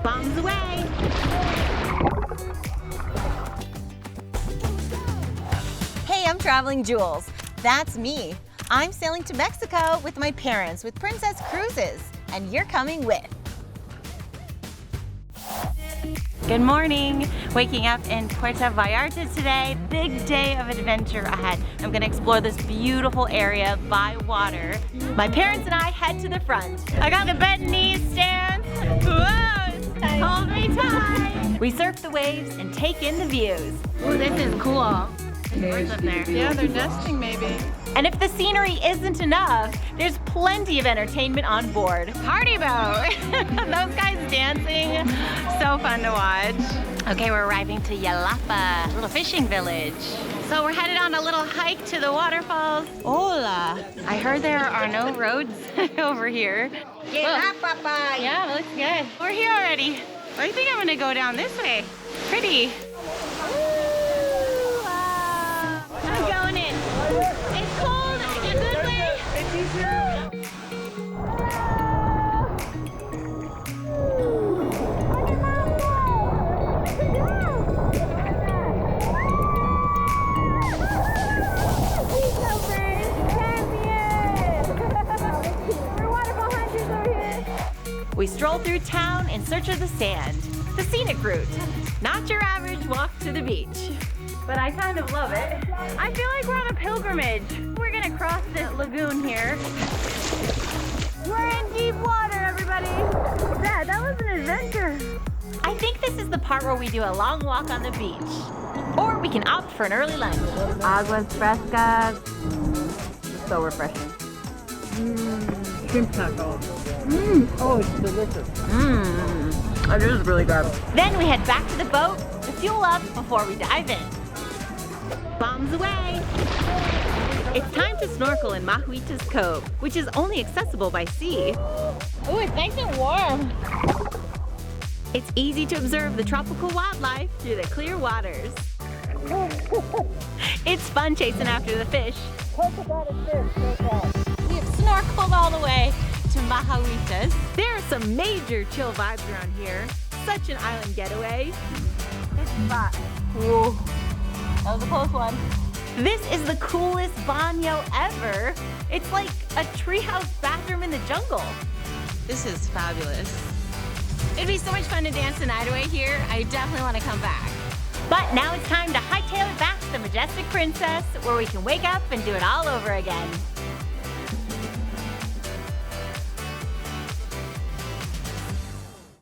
Bombs away! Hey, I'm Traveling Jules. That's me. I'm sailing to Mexico with my parents with Princess Cruises, and you're coming with. Good morning. Waking up in Puerto Vallarta today. Big day of adventure ahead. I'm gonna explore this beautiful area by water. My parents and I head to the front. I got the bed and knees stance. Whoa, hold me tight. We surf the waves and take in the views. Ooh, this is cool. Birds up there. Yeah, they're nesting maybe. And if the scenery isn't enough, there's plenty of entertainment on board. Party boat! Those guys dancing, so fun to watch. Okay, we're arriving to Yelapa, a little fishing village. So we're headed on a little hike to the waterfalls. Hola! I heard there are no roads over here. Yelapa! Yeah, it looks good. We're here already. I think I'm gonna go down this way. Pretty. I'm going in. It's cold in a good way. We stroll through town in search of the sand, the scenic route, not your average walk to the beach. But I kind of love it. I feel like we're on a pilgrimage. We're gonna cross this lagoon here. We're in deep water, everybody. Dad, that was an adventure. I think this is the part where we do a long walk on the beach. Or we can opt for an early lunch. Aguas frescas. So refreshing. Shrimp taco. Oh, it's delicious. It is really good. Then we head back to the boat to fuel up before we dive in. Bombs away! It's time to snorkel in Majahuitas Cove, which is only accessible by sea. Ooh, it's nice and warm. It's easy to observe the tropical wildlife through the clear waters. It's fun chasing after the fish. We have snorkeled all the way to Majahuitas. There are some major chill vibes around here. Such an island getaway. This spot. Whoa. That was a close one. This is the coolest banyo ever. It's like a treehouse bathroom in the jungle. This is fabulous. It'd be so much fun to dance the night away here. I definitely want to come back. But now it's time to hightail it back to the Majestic Princess, where we can wake up and do it all over again.